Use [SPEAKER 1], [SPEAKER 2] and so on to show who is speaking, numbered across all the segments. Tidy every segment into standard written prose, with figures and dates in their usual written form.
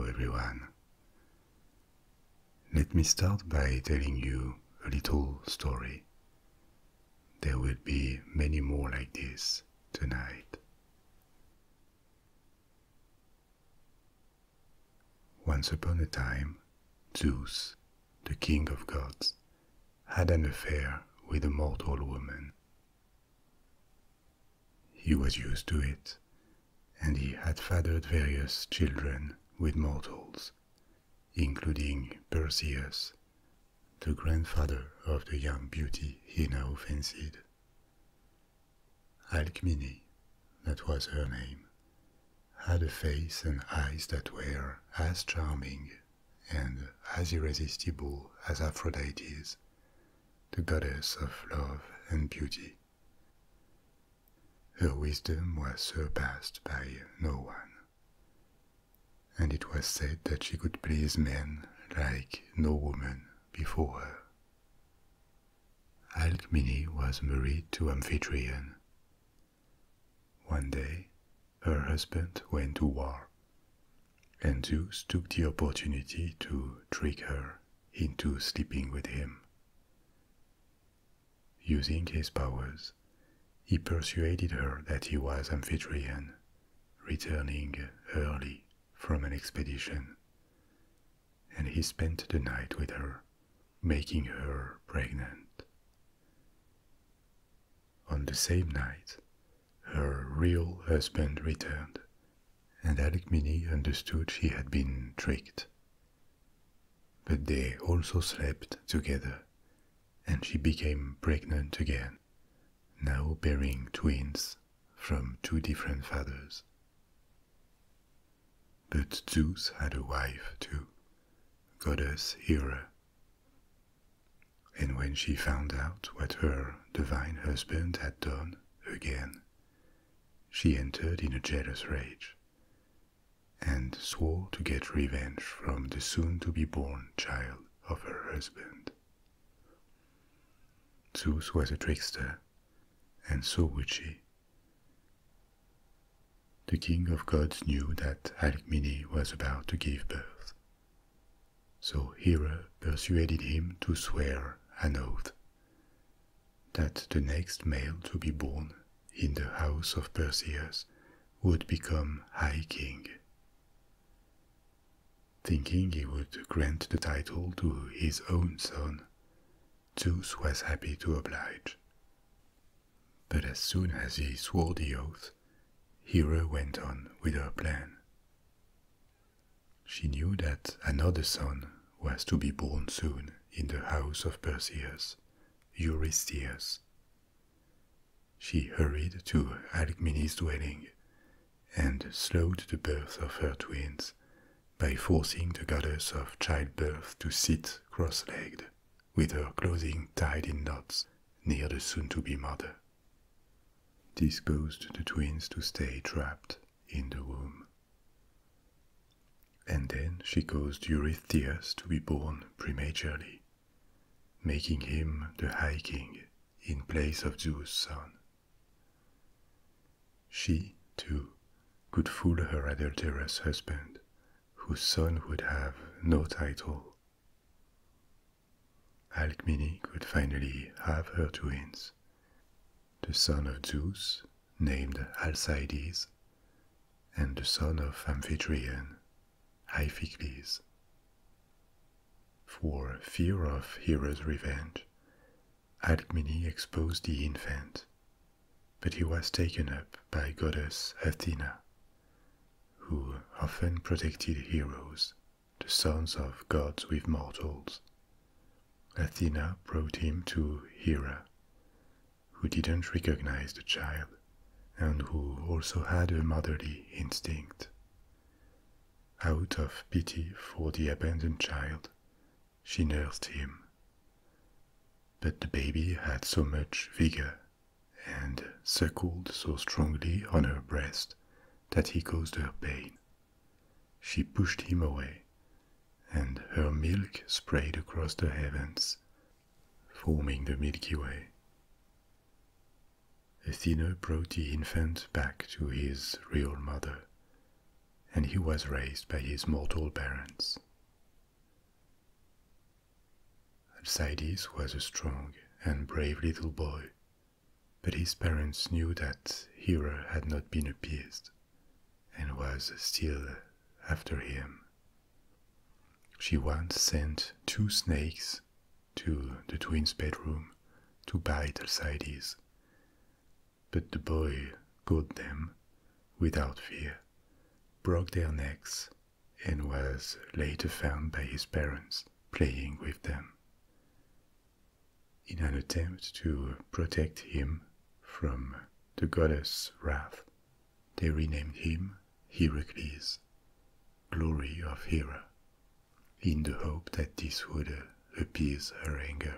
[SPEAKER 1] everyone. Let me start by telling you a little story. There will be many more like this tonight. Once upon a time, Zeus, the king of gods, had an affair with a mortal woman. He was used to it, and he had fathered various children with mortals, including Perseus, the grandfather of the young beauty he now fancied. Alcmene, that was her name, had a face and eyes that were as charming and as irresistible as Aphrodite's, the goddess of love and beauty. Her wisdom was surpassed by no one, and it was said that she could please men like no woman before her. Alcmene was married to Amphitryon. One day, her husband went to war, and Zeus took the opportunity to trick her into sleeping with him. Using his powers, he persuaded her that he was Amphitryon, returning early from an expedition, and he spent the night with her, making her pregnant. On the same night, her real husband returned, and Alcmene understood she had been tricked. But they also slept together, and she became pregnant again, now bearing twins from two different fathers. But Zeus had a wife too, goddess Hera. And when she found out what her divine husband had done again, she entered in a jealous rage, and swore to get revenge from the soon-to-be-born child of her husband. Zeus was a trickster, and so would she. The king of gods knew that Alcmene was about to give birth, so Hera persuaded him to swear an oath that the next male to be born in the house of Perseus would become High King. Thinking he would grant the title to his own son, Zeus was happy to oblige. But as soon as he swore the oath, Hera went on with her plan. She knew that another son was to be born soon in the house of Perseus, Eurystheus. She hurried to Alcmene's dwelling and slowed the birth of her twins by forcing the goddess of childbirth to sit cross-legged, with her clothing tied in knots near the soon-to-be mother. This caused the twins to stay trapped in the womb. And then she caused Eurystheus to be born prematurely, making him the High King in place of Zeus' son. She, too, could fool her adulterous husband, whose son would have no title. Alcmene could finally have her twins, the son of Zeus, named Alcides, and the son of Amphitryon, Iphicles. For fear of Hera's revenge, Alcmene exposed the infant, but he was taken up by goddess Athena, who often protected heroes, the sons of gods with mortals. Athena brought him to Hera, who didn't recognize the child, and who also had a motherly instinct. Out of pity for the abandoned child, she nursed him. But the baby had so much vigor and suckled so strongly on her breast that he caused her pain. She pushed him away, and her milk sprayed across the heavens, forming the Milky Way. Athena brought the infant back to his real mother, and he was raised by his mortal parents. Alcides was a strong and brave little boy, but his parents knew that Hera had not been appeased and was still after him. She once sent 2 snakes to the twins' bedroom to bite Alcides, but the boy caught them without fear, broke their necks, and was later found by his parents playing with them. In an attempt to protect him from the goddess' wrath, they renamed him Heracles, glory of Hera, in the hope that this would appease her anger.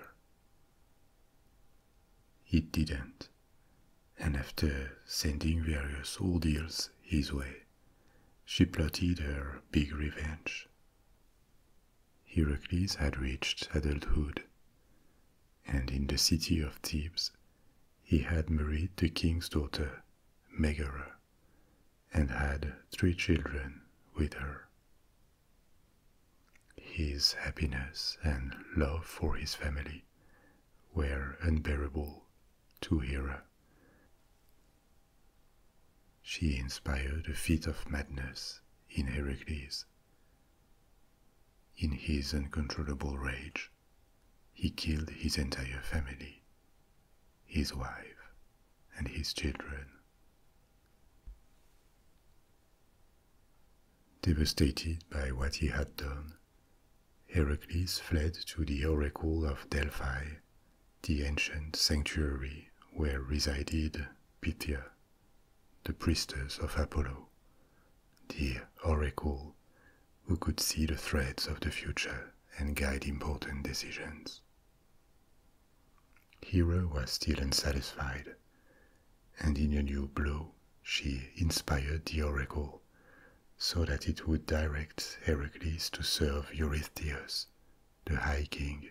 [SPEAKER 1] It didn't, and after sending various ordeals his way, she plotted her big revenge. Heracles had reached adulthood, and in the city of Thebes he had married the king's daughter, Megara, and had 3 children with her. His happiness and love for his family were unbearable to Hera. She inspired a fit of madness in Heracles. In his uncontrollable rage, he killed his entire family, his wife, and his children. Devastated by what he had done, Heracles fled to the Oracle of Delphi, the ancient sanctuary where resided Pythia, the priestess of Apollo, the oracle who could see the threads of the future and guide important decisions. Hera was still unsatisfied, and in a new blow she inspired the oracle so that it would direct Heracles to serve Eurystheus, the High King,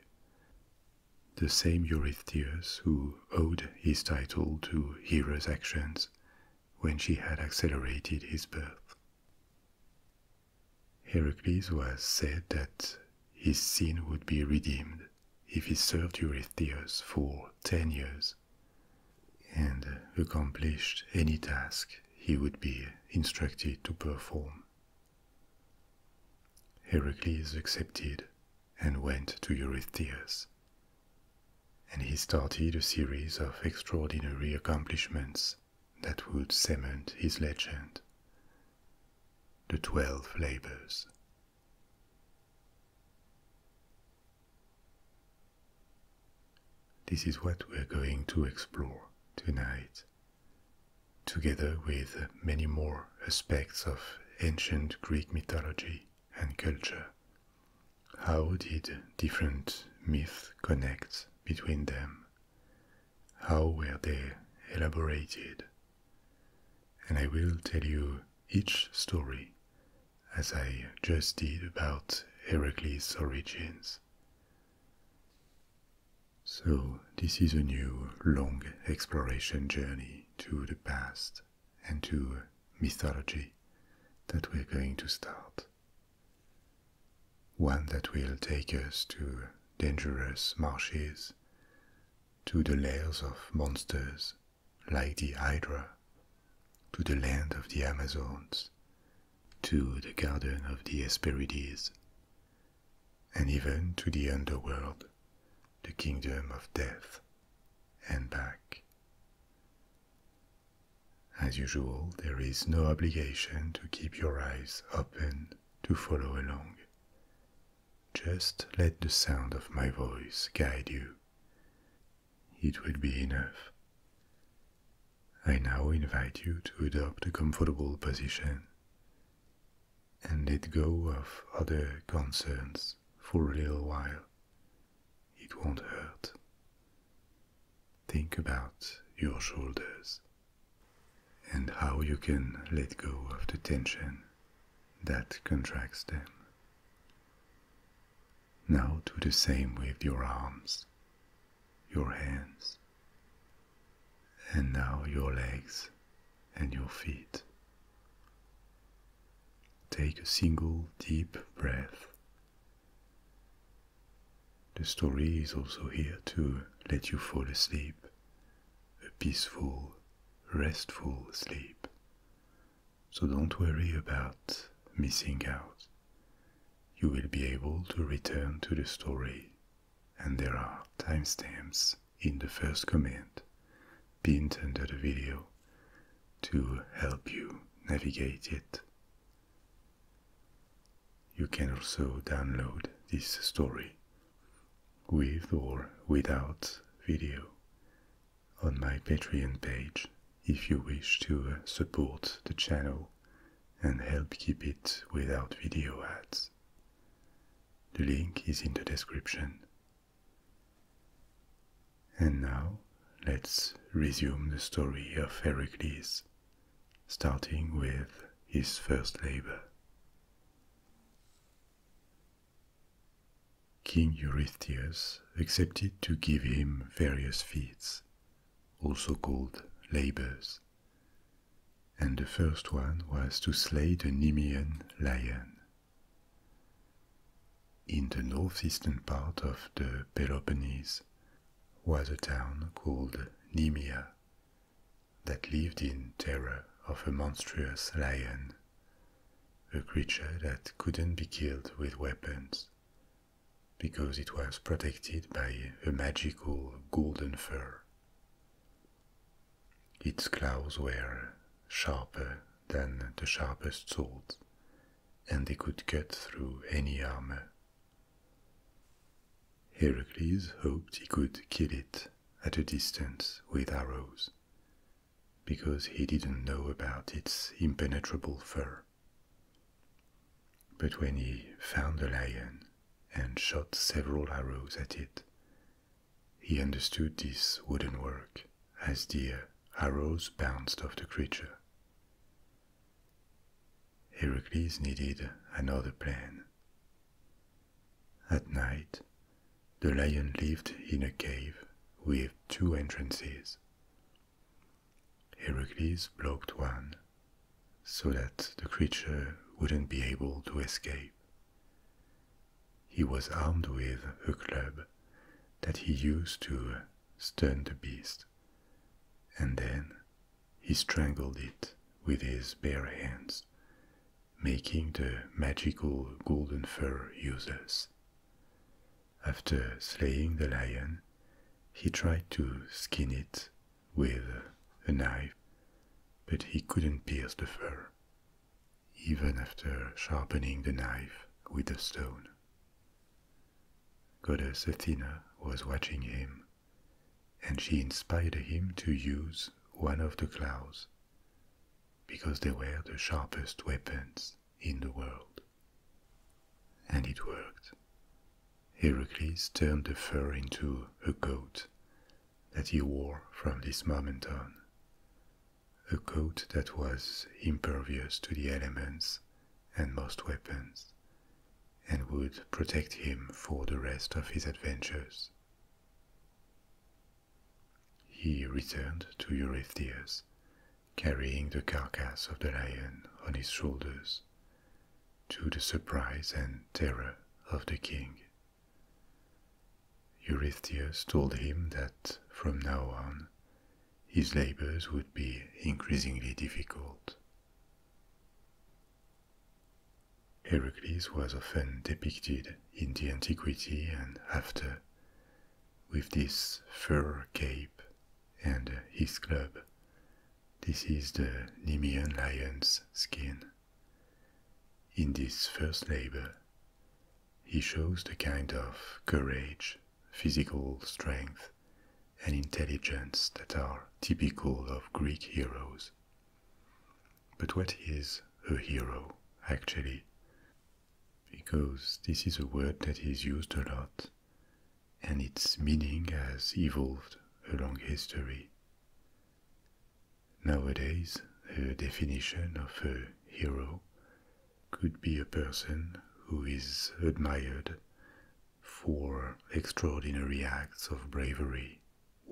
[SPEAKER 1] the same Eurystheus who owed his title to Hera's actions when she had accelerated his birth. Heracles was said that his sin would be redeemed if he served Eurystheus for 10 years and accomplished any task he would be instructed to perform. Heracles accepted and went to Eurystheus, and he started a series of extraordinary accomplishments that would cement his legend: the 12 labors. This is what we're going to explore tonight, together with many more aspects of ancient Greek mythology and culture. How did different myths connect between them? How were they elaborated? And I will tell you each story, as I just did about Heracles' origins. So this is a new long exploration journey to the past and to mythology that we're going to start. One that will take us to dangerous marshes, to the lairs of monsters like the Hydra, to the land of the Amazons, to the garden of the Hesperides, and even to the underworld, the kingdom of death, and back. As usual, there is no obligation to keep your eyes open to follow along. Just let the sound of my voice guide you. It will be enough. I now invite you to adopt a comfortable position and let go of other concerns for a little while. It won't hurt. Think about your shoulders and how you can let go of the tension that contracts them. Now do the same with your arms, your hands, and now your legs and your feet. take a single deep breath. The story is also here to let you fall asleep, a peaceful, restful sleep. So don't worry about missing out. You will be able to return to the story, and there are timestamps in the first comment pinned under the video to help you navigate it. You can also download this story with or without video on my Patreon page if you wish to support the channel and help keep it without video ads. The link is in the description. And now let's resume the story of Heracles, starting with his first labor. King Eurystheus accepted to give him various feats, also called labors, and the first one was to slay the Nemean Lion. In the northeastern part of the Peloponnese was a town called Nemea that lived in terror of a monstrous lion, a creature that couldn't be killed with weapons, because it was protected by a magical golden fur. Its claws were sharper than the sharpest swords, and they could cut through any armor. Heracles hoped he could kill it at a distance with arrows, because he didn't know about its impenetrable fur. But when he found the lion and shot several arrows at it, he understood this wouldn't work, as the arrows bounced off the creature. Heracles needed another plan. At night, the lion lived in a cave with two entrances. Heracles blocked one, so that the creature wouldn't be able to escape. He was armed with a club that he used to stun the beast, and then he strangled it with his bare hands, making the magical golden fur useless. After slaying the lion, he tried to skin it with a knife, but he couldn't pierce the fur, even after sharpening the knife with a stone. Goddess Athena was watching him, and she inspired him to use one of the claws, because they were the sharpest weapons in the world. And it worked. Heracles turned the fur into a coat that he wore from this moment on, a coat that was impervious to the elements and most weapons, and would protect him for the rest of his adventures. He returned to Eurystheus, carrying the carcass of the lion on his shoulders, to the surprise and terror of the king. Eurystheus told him that from now on his labors would be increasingly difficult. Heracles was often depicted in the antiquity and after with this fur cape and his club. This is the Nemean Lion's skin. In this first labor, he shows the kind of courage, physical strength, and intelligence that are typical of Greek heroes. But what is a hero, actually? Because this is a word that is used a lot, and its meaning has evolved along history. Nowadays, a definition of a hero could be a person who is admired for extraordinary acts of bravery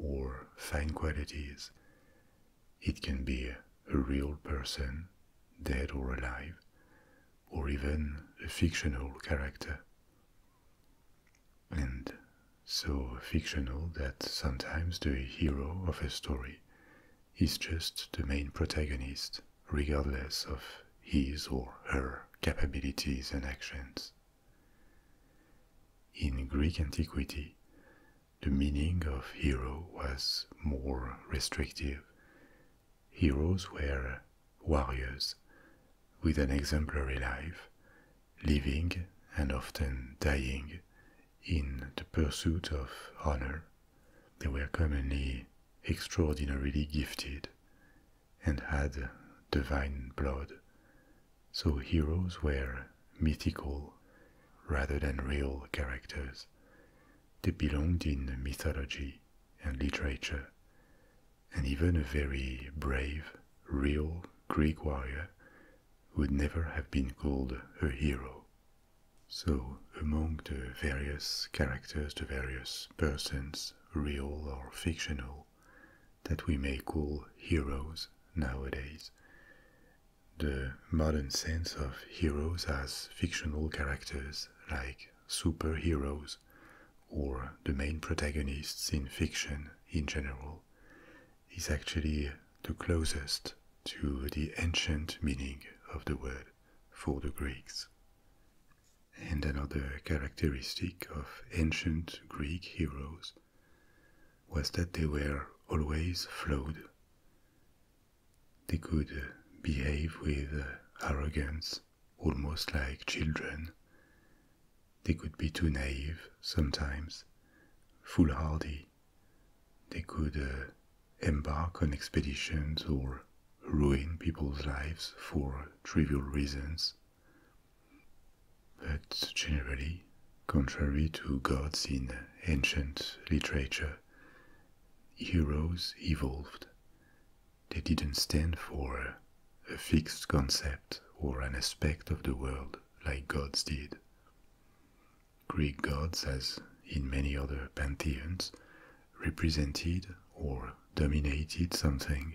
[SPEAKER 1] or fine qualities. It can be a real person, dead or alive, or even a fictional character. And so fictional that sometimes the hero of a story is just the main protagonist, regardless of his or her capabilities and actions. In Greek antiquity, the meaning of hero was more restrictive. Heroes were warriors with an exemplary life, living and often dying in the pursuit of honor. They were commonly extraordinarily gifted and had divine blood, so heroes were mythical rather than real characters. They belonged in mythology and literature, and even a very brave, real Greek warrior would never have been called a hero. So, among the various characters, the various persons, real or fictional, that we may call heroes nowadays, the modern sense of heroes as fictional characters like superheroes or the main protagonists in fiction in general is actually the closest to the ancient meaning of the word for the Greeks. And another characteristic of ancient Greek heroes was that they were always flawed. They could behave with arrogance, almost like children. They could be too naive sometimes, foolhardy. They could embark on expeditions or ruin people's lives for trivial reasons. But generally, contrary to gods in ancient literature, heroes evolved. They didn't stand for a fixed concept or an aspect of the world like gods did. Greek gods, as in many other pantheons, represented or dominated something: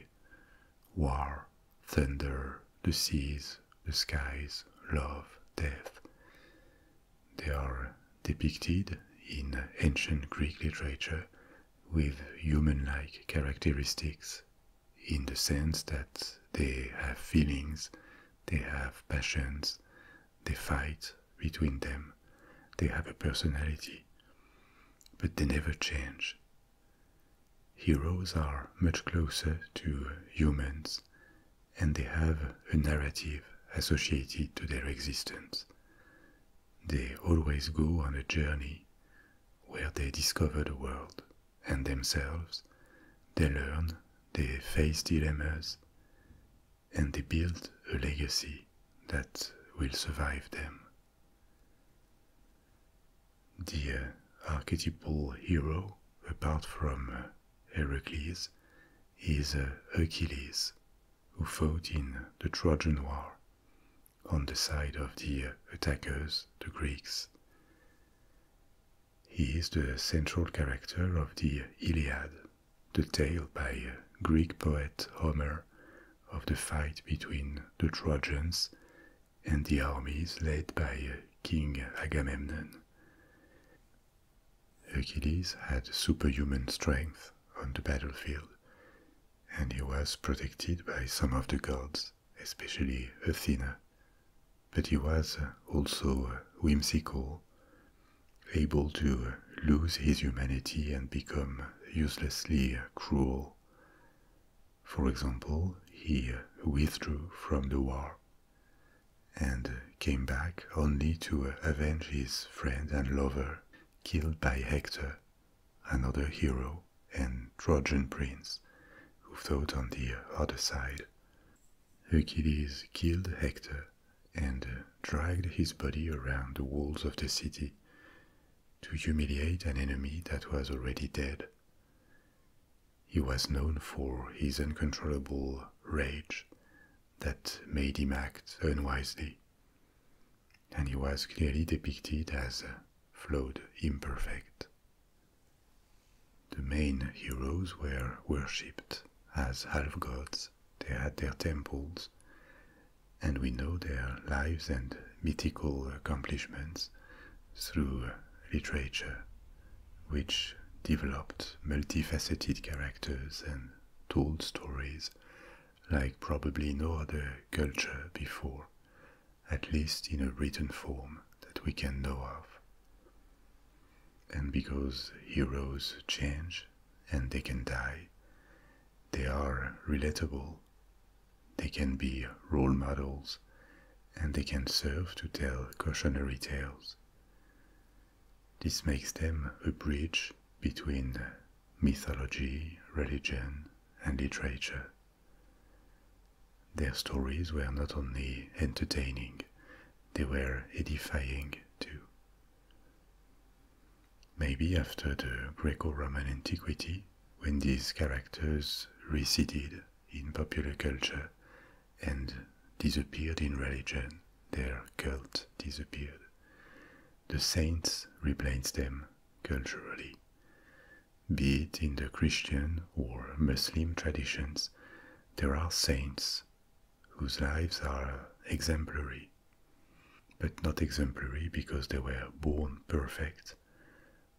[SPEAKER 1] war, thunder, the seas, the skies, love, death. They are depicted in ancient Greek literature with human-like characteristics, in the sense that they have feelings, they have passions, they fight between them, they have a personality, but they never change. Heroes are much closer to humans, and they have a narrative associated to their existence. They always go on a journey where they discover the world and themselves, they learn, they face dilemmas, and they build a legacy that will survive them. The archetypal hero, apart from Heracles, is Achilles, who fought in the Trojan War on the side of the attackers, the Greeks. He is the central character of the Iliad, the tale by Greek poet Homer of the fight between the Trojans and the armies led by King Agamemnon. Achilles had superhuman strength on the battlefield, and he was protected by some of the gods, especially Athena. But he was also whimsical, able to lose his humanity and become uselessly cruel. For example, he withdrew from the war and came back only to avenge his friend and lover killed by Hector, another hero and Trojan prince who fought on the other side. Achilles killed Hector and dragged his body around the walls of the city to humiliate an enemy that was already dead. He was known for his uncontrollable rage that made him act unwisely, and he was clearly depicted as flawed, imperfect. The main heroes were worshipped as half-gods. They had their temples, and we know their lives and mythical accomplishments through literature, which developed multifaceted characters and told stories like probably no other culture before, at least in a written form that we can know of. And because heroes change and they can die, they are relatable, they can be role models, and they can serve to tell cautionary tales. This makes them a bridge between mythology, religion, and literature. Their stories were not only entertaining, they were edifying too. Maybe after the Greco-Roman antiquity, when these characters receded in popular culture and disappeared in religion, their cult disappeared, the saints replaced them culturally. Be it in the Christian or Muslim traditions, there are saints whose lives are exemplary, but not exemplary because they were born perfect,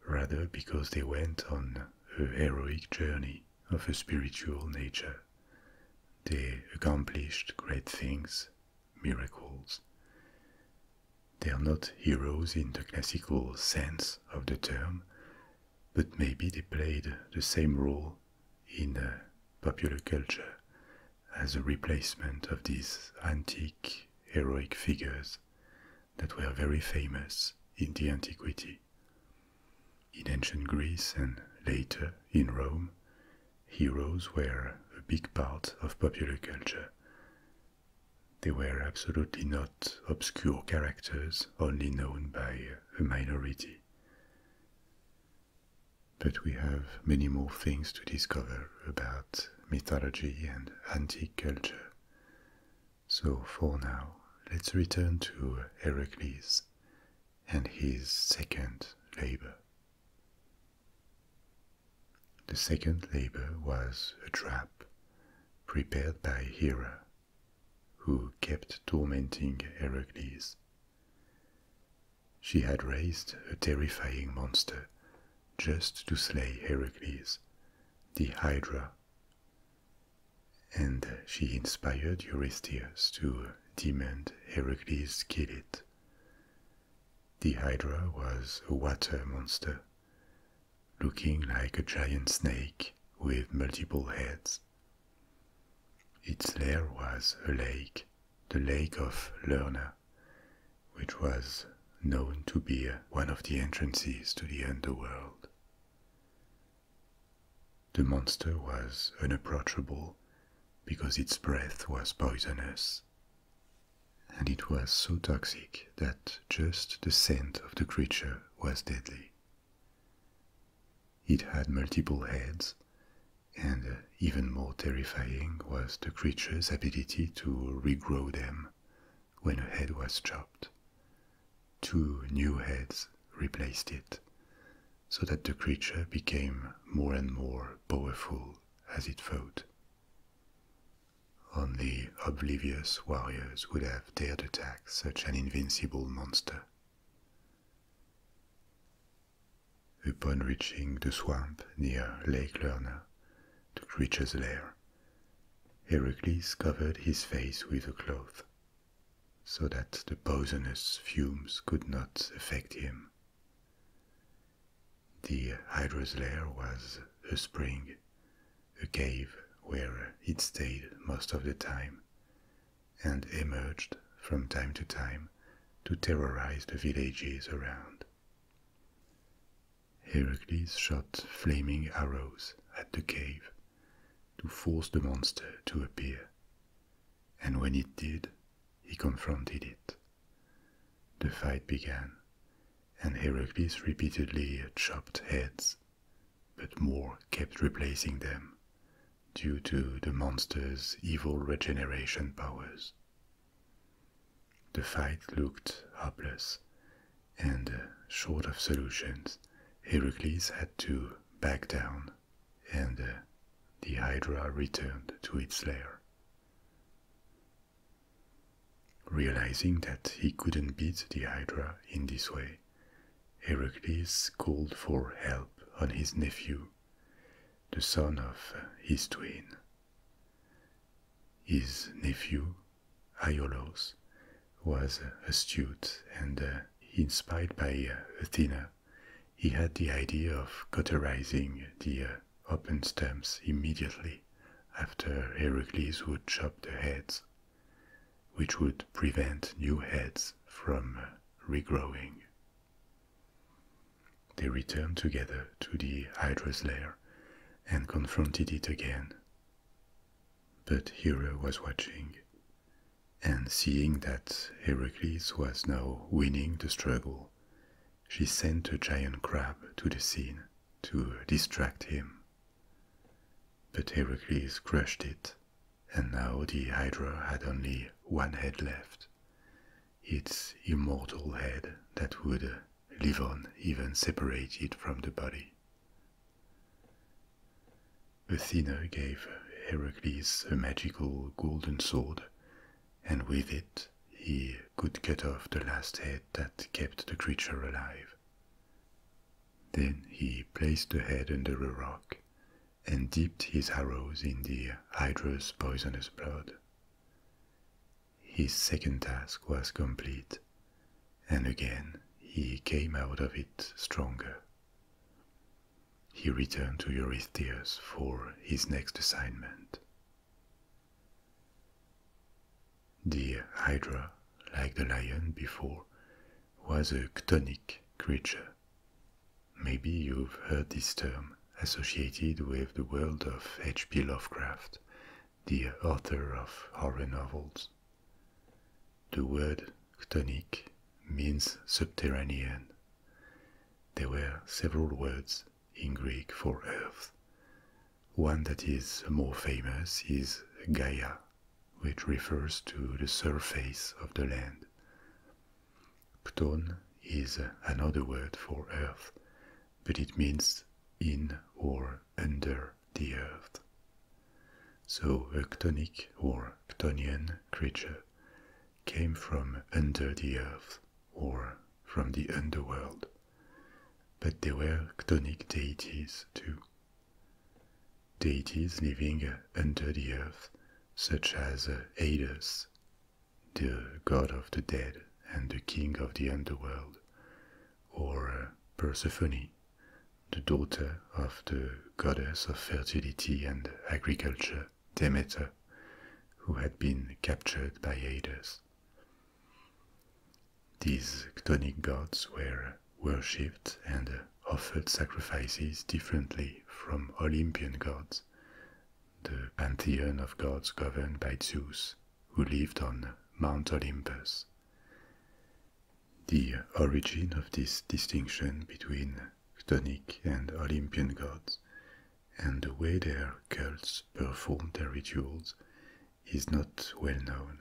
[SPEAKER 1] rather because they went on a heroic journey of a spiritual nature. They accomplished great things, miracles. They are not heroes in the classical sense of the term, but maybe they played the same role in popular culture as a replacement of these antique heroic figures that were very famous in the antiquity. In ancient Greece and later in Rome, heroes were a big part of popular culture. They were absolutely not obscure characters only known by a minority. But we have many more things to discover about mythology and antique culture. So for now, let's return to Heracles and his second labor. The second labor was a trap prepared by Hera, who kept tormenting Heracles. She had raised a terrifying monster just to slay Heracles, the Hydra, and she inspired Eurystheus to demand Heracles kill it. The Hydra was a water monster, looking like a giant snake with multiple heads. Its lair was a lake, the Lake of Lerna, which was known to be one of the entrances to the underworld. The monster was unapproachable because its breath was poisonous, and it was so toxic that just the scent of the creature was deadly. It had multiple heads, and even more terrifying was the creature's ability to regrow them when a head was chopped. 2 new heads replaced it, so that the creature became more and more powerful as it fought. Only oblivious warriors would have dared attack such an invincible monster. Upon reaching the swamp near Lake Lerna, the creature's lair, Heracles covered his face with a cloth, so that the poisonous fumes could not affect him. The Hydras Lair was a spring, a cave where it stayed most of the time, and emerged from time to time to terrorize the villages around. Heracles shot flaming arrows at the cave to force the monster to appear, and when it did, he confronted it. The fight began, and Heracles repeatedly chopped heads, but more kept replacing them due to the monster's evil regeneration powers. The fight looked hopeless, and short of solutions, Heracles had to back down, and the Hydra returned to its lair. Realizing that he couldn't beat the Hydra in this way, Heracles called for help on his nephew, the son of his twin. His nephew, Iolaus, was astute and inspired by Athena. He had the idea of cauterizing the open stumps immediately after Heracles would chop the heads, which would prevent new heads from regrowing. They returned together to the Hydras Lair and confronted it again. But Hera was watching, and seeing that Heracles was now winning the struggle, she sent a giant crab to the scene to distract him. But Heracles crushed it, and now the Hydra had only one head left, its immortal head that would live on even separated from the body. Athena gave Heracles a magical golden sword, and with it he could cut off the last head that kept the creature alive. Then he placed the head under a rock and dipped his arrows in the Hydra's poisonous blood. His second task was complete, and again he came out of it stronger. He returned to Eurystheus for his next assignment. The Hydra, like the lion before, was a chthonic creature. Maybe you've heard this term associated with the world of H.P. Lovecraft, the author of horror novels. The word chthonic means subterranean. There were several words in Greek for earth. One that is more famous is Gaia, which refers to the surface of the land. Chthon is another word for earth, but it means in or under the earth. So a chthonic or chthonian creature came from under the earth or from the underworld, but there were chthonic deities too. Deities living under the earth, such as Hades, the god of the dead and the king of the underworld, or Persephone, the daughter of the goddess of fertility and agriculture, Demeter, who had been captured by Hades. These chthonic gods were worshipped and offered sacrifices differently from Olympian gods, the pantheon of gods governed by Zeus, who lived on Mount Olympus. The origin of this distinction between chthonic and Olympian gods, and the way their cults performed their rituals, is not well known.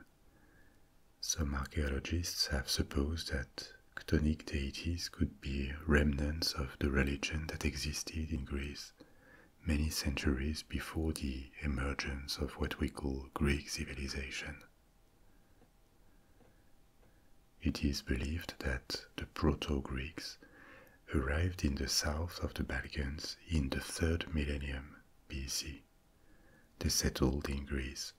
[SPEAKER 1] Some archaeologists have supposed that chthonic deities could be remnants of the religion that existed in Greece many centuries before the emergence of what we call Greek civilization. It is believed that the Proto-Greeks arrived in the south of the Balkans in the 3rd millennium BC. They settled in Greece,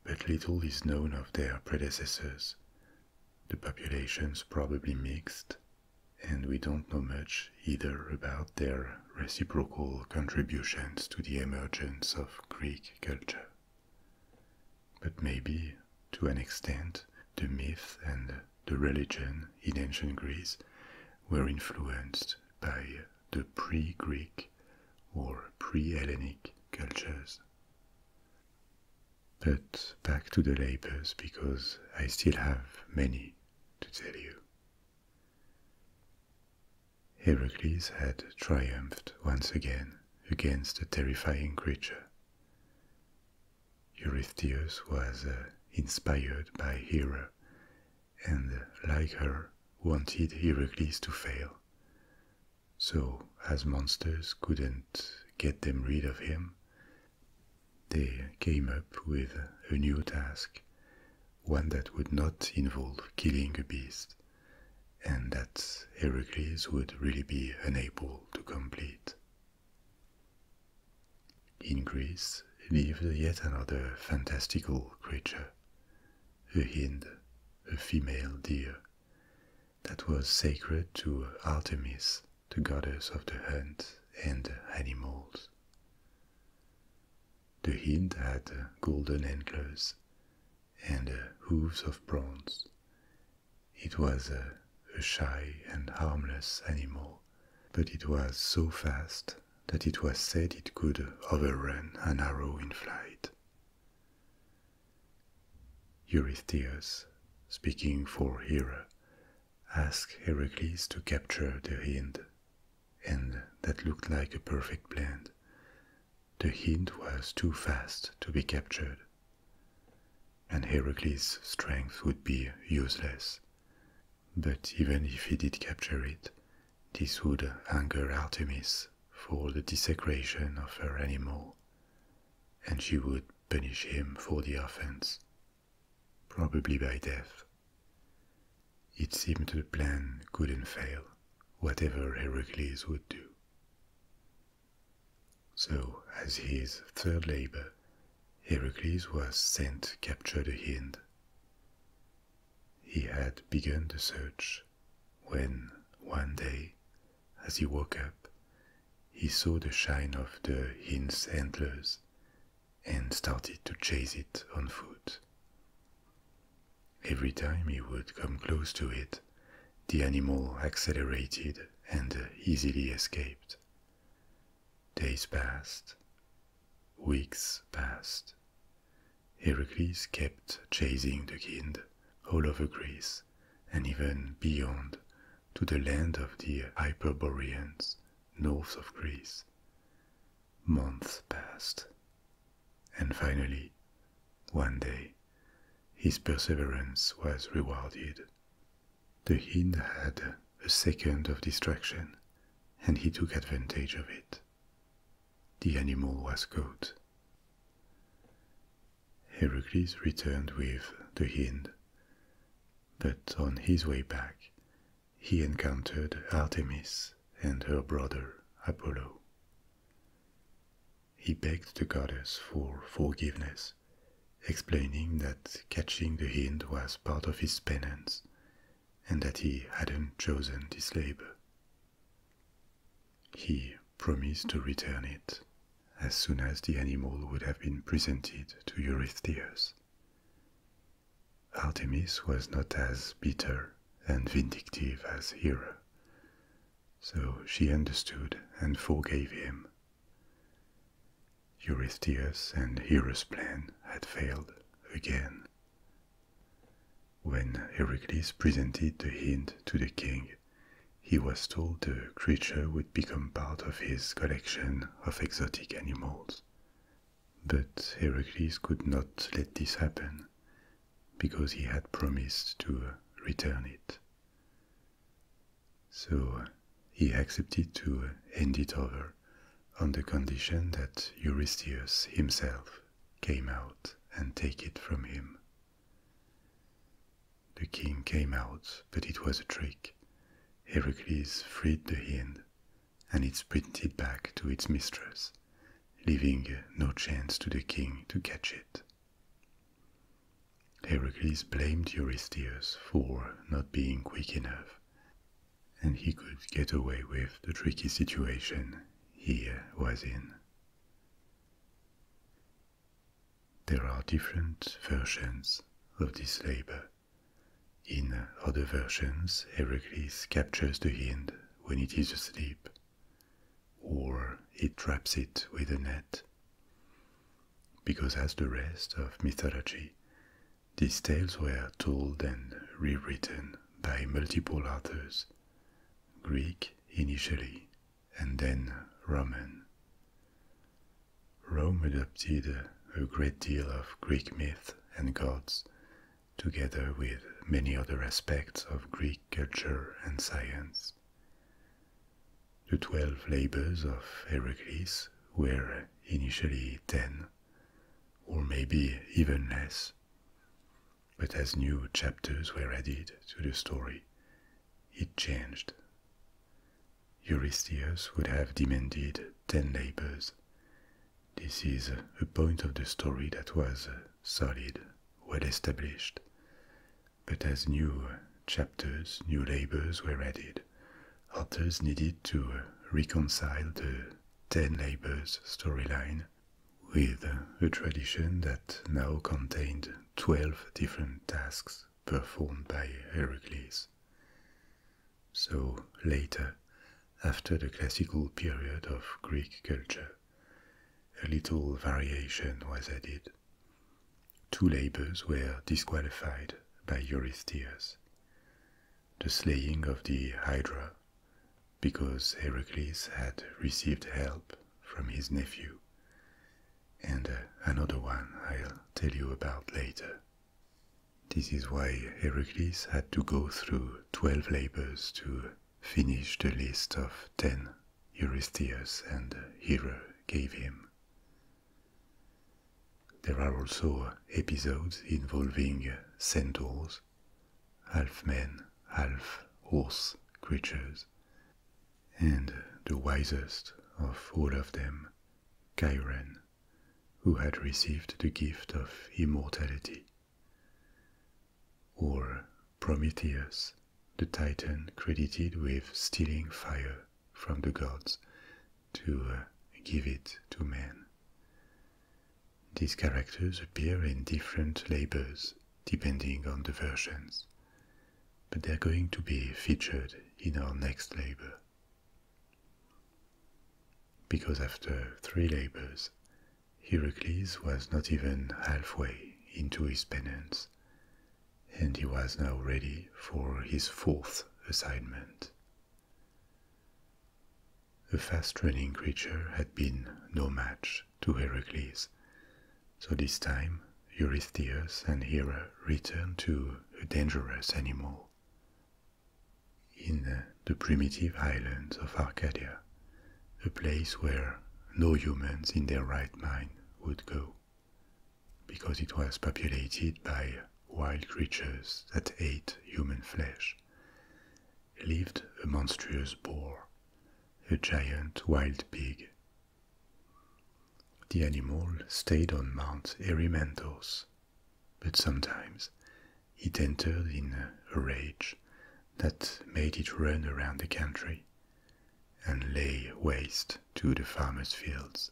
[SPEAKER 1] but little is known of their predecessors. The populations probably mixed, and we don't know much either about their reciprocal contributions to the emergence of Greek culture. But maybe, to an extent, the myth and the religion in ancient Greece were influenced by the pre-Greek or pre-Hellenic cultures. But back to the labors, because I still have many to tell you. Heracles had triumphed once again against a terrifying creature. Eurystheus was inspired by Hera, and like her, wanted Heracles to fail. So, as monsters couldn't get them rid of him, they came up with a new task, one that would not involve killing a beast, and that Heracles would really be unable to complete. In Greece lived yet another fantastical creature, a hind, a female deer, that was sacred to Artemis, the goddess of the hunt and animals. The hind had golden antlers and hooves of bronze. It was a shy and harmless animal, but it was so fast that it was said it could overrun an arrow in flight. Eurystheus, speaking for Hera, asked Heracles to capture the hind, and that looked like a perfect plan. The hind was too fast to be captured, and Heracles' strength would be useless. But even if he did capture it, this would anger Artemis for the desecration of her animal, and she would punish him for the offense, probably by death. It seemed the plan couldn't fail, whatever Heracles would do. So, as his third labor, Heracles was sent to capture the hind. He had begun the search when, one day, as he woke up, he saw the shine of the hind's antlers and started to chase it on foot. Every time he would come close to it, the animal accelerated and easily escaped. Days passed. Weeks passed. Heracles kept chasing the hind all over Greece and even beyond to the land of the Hyperboreans, north of Greece. Months passed. And finally, one day, his perseverance was rewarded. The hind had a second of distraction, and he took advantage of it. The animal was caught. Heracles returned with the hind, but on his way back, he encountered Artemis and her brother Apollo. He begged the goddess for forgiveness, explaining that catching the hind was part of his penance, and that he hadn't chosen this labor. He promised to return it as soon as the animal would have been presented to Eurystheus. Artemis was not as bitter and vindictive as Hera, so she understood and forgave him. Eurystheus and Hera's plan had failed again. When Heracles presented the hind to the king, he was told the creature would become part of his collection of exotic animals. But Heracles could not let this happen, because he had promised to return it. So he accepted to hand it over on the condition that Eurystheus himself came out and take it from him. The king came out, but it was a trick. Heracles freed the hind, and it sprinted back to its mistress, leaving no chance to the king to catch it. Heracles blamed Eurystheus for not being quick enough, and he could get away with the tricky situation he was in. There are different versions of this labor. In other versions, Heracles captures the hind when it is asleep, or it traps it with a net. Because as the rest of mythology, these tales were told and rewritten by multiple authors, Greek initially, and then Roman. Rome adopted a great deal of Greek myth and gods, together with many other aspects of Greek culture and science. The 12 labors of Heracles were initially 10, or maybe even less. But as new chapters were added to the story, it changed. Eurystheus would have demanded 10 labors. This is a point of the story that was solid, well established. But as new chapters, new labors were added, authors needed to reconcile the 10 labors storyline with a tradition that now contained 12 different tasks performed by Heracles. So later, after the classical period of Greek culture, a little variation was added. 2 labors were disqualified by Eurystheus. The slaying of the Hydra, because Heracles had received help from his nephew, and another one I'll tell you about later. This is why Heracles had to go through 12 labors to finish the list of 10 Eurystheus and Hera gave him. There are also episodes involving centaurs, half men, half horse creatures, and the wisest of all of them, Chiron, who had received the gift of immortality, or Prometheus, the titan credited with stealing fire from the gods to give it to men. These characters appear in different labors depending on the versions, but they're going to be featured in our next labor. Because after 3 labors, Heracles was not even halfway into his penance, and he was now ready for his 4th assignment. A fast-running creature had been no match to Heracles, so this time Eurystheus and Hera returned to a dangerous animal. In the primitive islands of Arcadia, a place where no humans in their right mind would go, because it was populated by wild creatures that ate human flesh, lived a monstrous boar, a giant wild pig. The animal stayed on Mount Erymanthos, but sometimes it entered in a rage that made it run around the country and lay waste to the farmers' fields.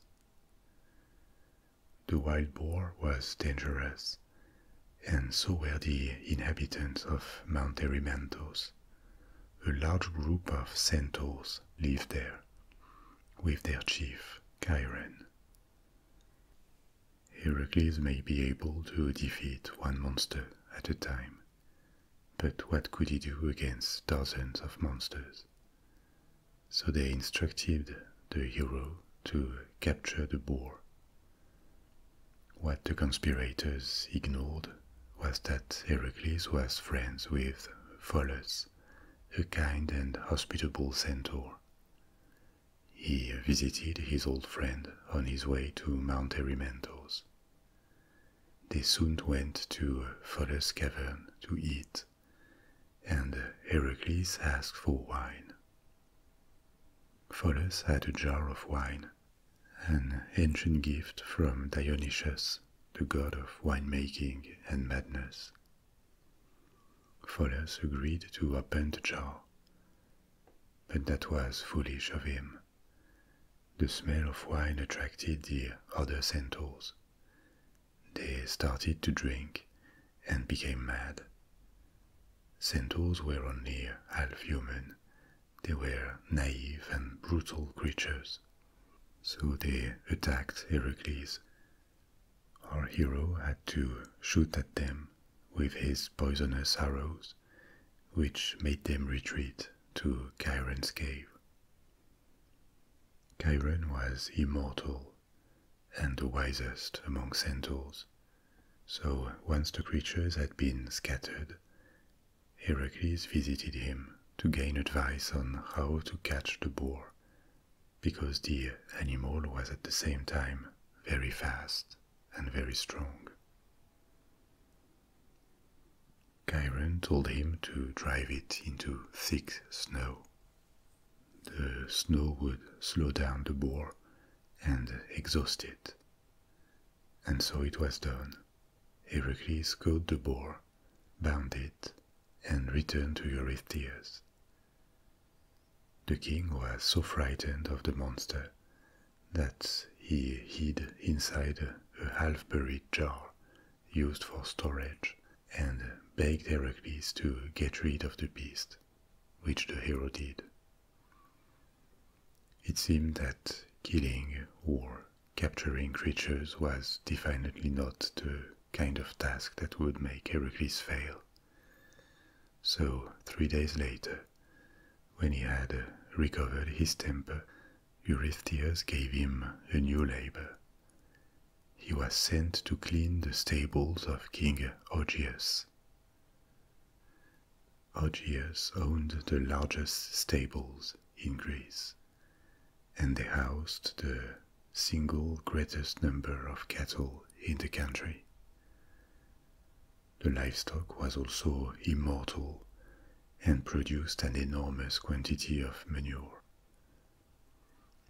[SPEAKER 1] The wild boar was dangerous, and so were the inhabitants of Mount Erymanthos. A large group of centaurs lived there, with their chief, Chiron. Heracles may be able to defeat one monster at a time, but what could he do against dozens of monsters? So they instructed the hero to capture the boar. What the conspirators ignored was that Heracles was friends with Pholus, a kind and hospitable centaur. He visited his old friend on his way to Mount Erymanthos. They soon went to Pholus' cavern to eat, and Heracles asked for wine. Pholus had a jar of wine, an ancient gift from Dionysus, the god of winemaking and madness. Pholus agreed to open the jar, but that was foolish of him. The smell of wine attracted the other centaurs. They started to drink and became mad. Centaurs were only half human. They were naive and brutal creatures. So they attacked Heracles. Our hero had to shoot at them with his poisonous arrows, which made them retreat to Chiron's cave. Chiron was immortal and the wisest among centaurs, so once the creatures had been scattered, Heracles visited him to gain advice on how to catch the boar, because the animal was at the same time very fast and very strong. Chiron told him to drive it into thick snow. The snow would slow down the boar and exhaust it. And so it was done. Heracles caught the boar, bound it, and returned to Eurystheus. The king was so frightened of the monster that he hid inside a half-buried jar used for storage and begged Heracles to get rid of the beast, which the hero did. It seemed that killing or capturing creatures was definitely not the kind of task that would make Heracles fail. So 3 days later, when he had recovered his temper, Eurystheus gave him a new labor. He was sent to clean the stables of King Augeas. Augeas owned the largest stables in Greece, and they housed the single greatest number of cattle in the country. The livestock was also immortal and produced an enormous quantity of manure.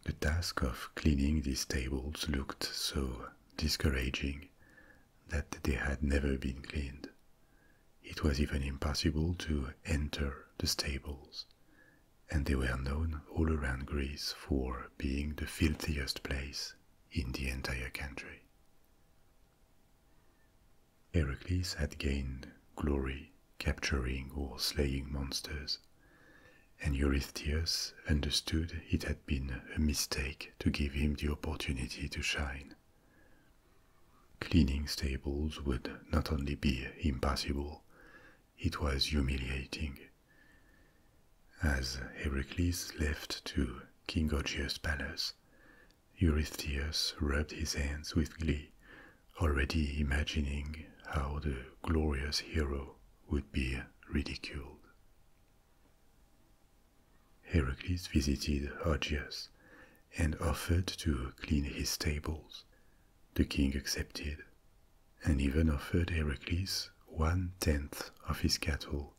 [SPEAKER 1] The task of cleaning these stables looked so discouraging that they had never been cleaned. It was even impossible to enter the stables, and they were known all around Greece for being the filthiest place in the entire country. Heracles had gained glory capturing or slaying monsters, and Eurystheus understood it had been a mistake to give him the opportunity to shine. Cleaning stables would not only be impossible, it was humiliating. As Heracles left to King Augeas' palace, Eurystheus rubbed his hands with glee, already imagining how the glorious hero would be ridiculed. Heracles visited Augeas and offered to clean his stables. The king accepted, and even offered Heracles 1/10 of his cattle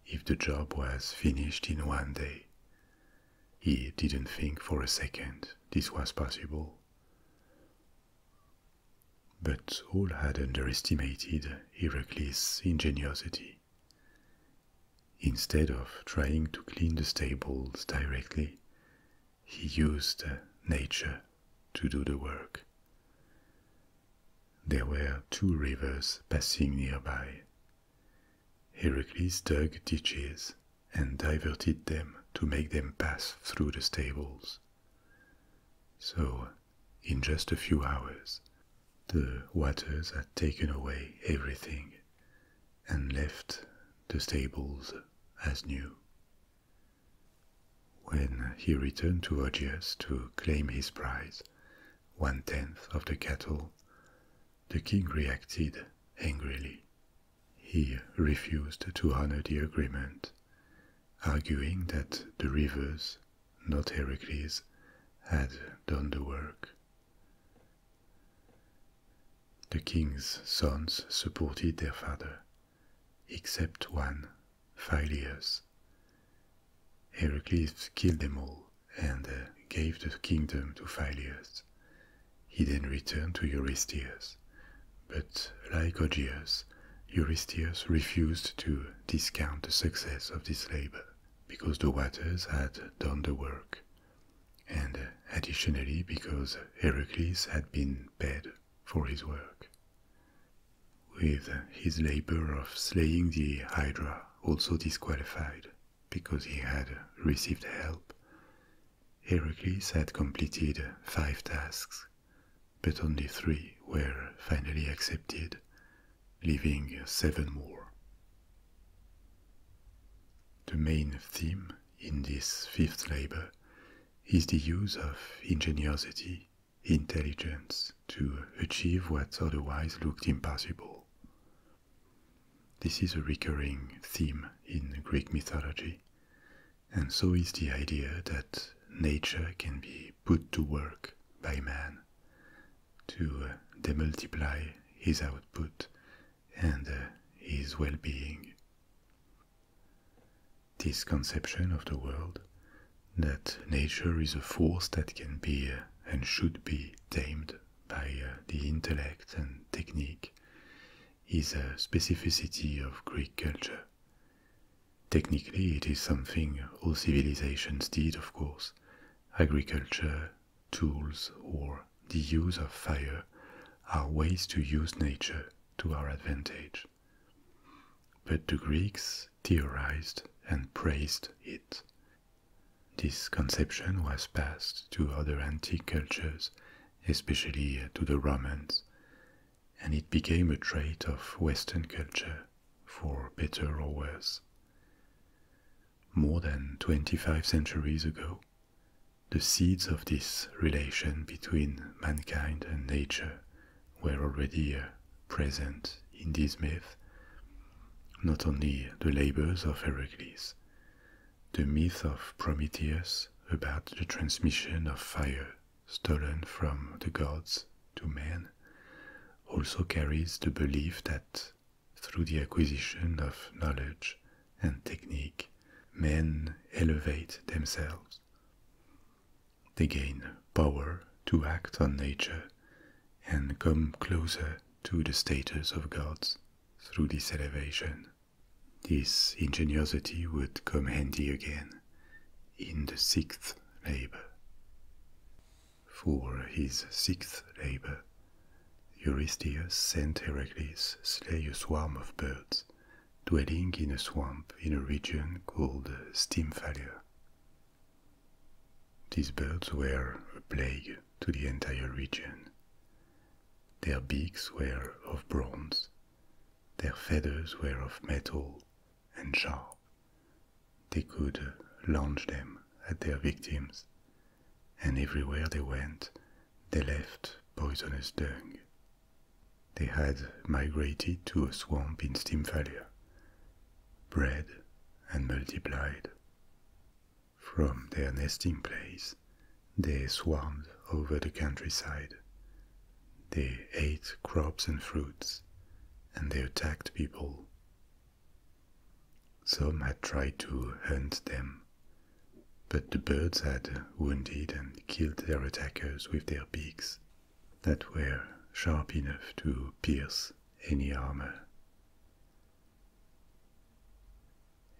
[SPEAKER 1] if the job was finished in 1 day. He didn't think for a second this was possible. But all had underestimated Heracles' ingenuity. Instead of trying to clean the stables directly, he used nature to do the work. There were 2 rivers passing nearby. Heracles dug ditches and diverted them to make them pass through the stables. So, in just a few hours, the waters had taken away everything and left the stables as new. When he returned to Augeas to claim his prize, 1/10 of the cattle, the king reacted angrily. He refused to honor the agreement, arguing that the rivers, not Heracles, had done the work. The king's sons supported their father, except one, Phyleus. Heracles killed them all and gave the kingdom to Phyleus. He then returned to Eurystheus, but like Augeas, Eurystheus refused to discount the success of this labor, because the waters had done the work, and additionally because Heracles had been paid for his work. With his labor of slaying the Hydra also disqualified because he had received help, Heracles had completed 5 tasks, but only 3 were finally accepted, leaving 7 more. The main theme in this 5th labor is the use of ingenuity, intelligence to achieve what otherwise looked impossible. This is a recurring theme in Greek mythology, and so is the idea that nature can be put to work by man to demultiply his output and his well-being. this conception of the world, that nature is a force that can be and should be tamed by the intellect and technique, is a specificity of Greek culture. Technically, it is something all civilizations did, of course. Agriculture, tools, or the use of fire are ways to use nature to our advantage. But the Greeks theorized and praised it. This conception was passed to other antique cultures, especially to the Romans, and it became a trait of Western culture, for better or worse. More than 25 centuries ago, the seeds of this relation between mankind and nature were already present in this myth. Not only the labors of Heracles, the myth of Prometheus about the transmission of fire stolen from the gods to men also carries the belief that through the acquisition of knowledge and technique, men elevate themselves. They gain power to act on nature and come closer to the status of gods through this elevation. This ingenuity would come handy again in the sixth labor. For his sixth labor, Eurystheus sent Heracles slay a swarm of birds dwelling in a swamp in a region called Stymphalia. These birds were a plague to the entire region. Their beaks were of bronze, their feathers were of metal and sharp. They could launch them at their victims, and everywhere they went, they left poisonous dung. They had migrated to a swamp in Stymphalia, bred and multiplied. From their nesting place, they swarmed over the countryside. They ate crops and fruits, and they attacked people. Some had tried to hunt them, but the birds had wounded and killed their attackers with their beaks that were sharp enough to pierce any armor.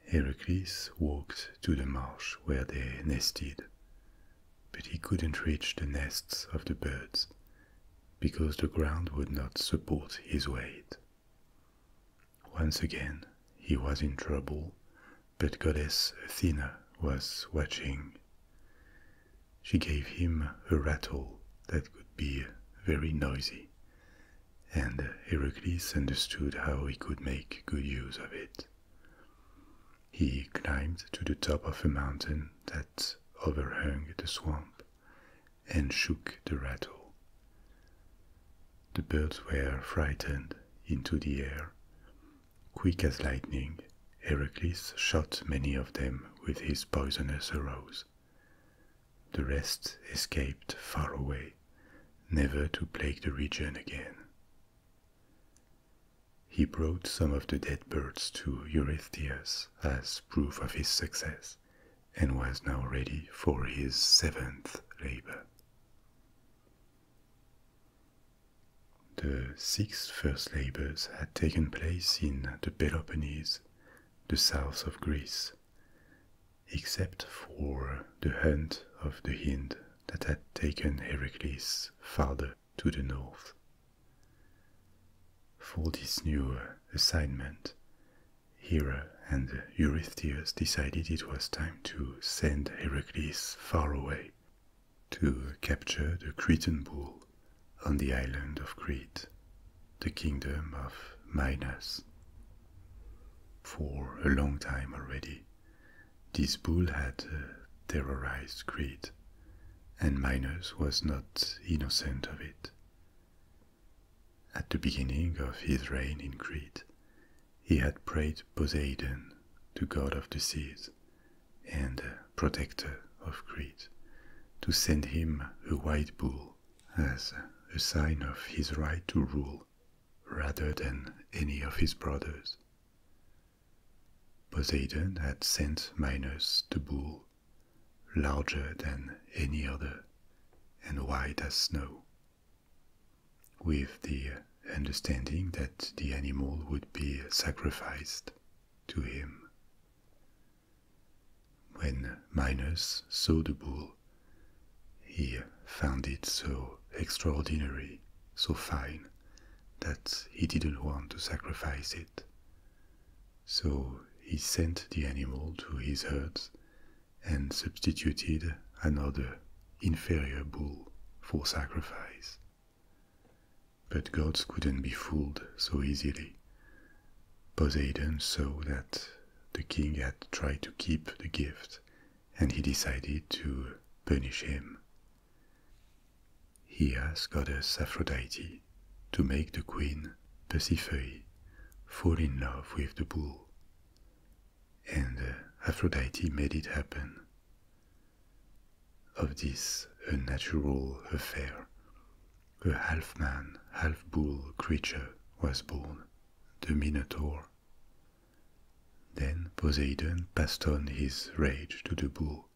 [SPEAKER 1] Heracles walked to the marsh where they nested, but he couldn't reach the nests of the birds because the ground would not support his weight. Once again, he was in trouble, but goddess Athena was watching. She gave him a rattle that could be very noisy, and Heracles understood how he could make good use of it. He climbed to the top of a mountain that overhung the swamp and shook the rattle. The birds were frightened into the air. Quick as lightning, Heracles shot many of them with his poisonous arrows. The rest escaped far away, never to plague the region again. He brought some of the dead birds to Eurystheus as proof of his success, and was now ready for his seventh labor. The 6 first labors had taken place in the Peloponnese, the south of Greece, except for the hunt of the hind that had taken Heracles farther to the north. For this new assignment, Hera and Eurystheus decided it was time to send Heracles far away to capture the Cretan Bull on the island of Crete, the kingdom of Minos. For a long time already, this bull had terrorized Crete, and Minos was not innocent of it. At the beginning of his reign in Crete, he had prayed Poseidon, the god of the seas and protector of Crete, to send him a white bull as a sign of his right to rule rather than any of his brothers. Poseidon had sent Minos the bull, larger than any other and white as snow, with the understanding that the animal would be sacrificed to him. When Minos saw the bull, he found it so extraordinary, so fine, that he didn't want to sacrifice it. So he sent the animal to his herds and substituted another inferior bull for sacrifice. But gods couldn't be fooled so easily. Poseidon saw that the king had tried to keep the gift, and he decided to punish him. He asked goddess Aphrodite to make the queen, Persephone, fall in love with the bull. And Aphrodite made it happen. Of this unnatural affair, a half-man, half-bull creature was born, the Minotaur. Then Poseidon passed on his rage to the bull,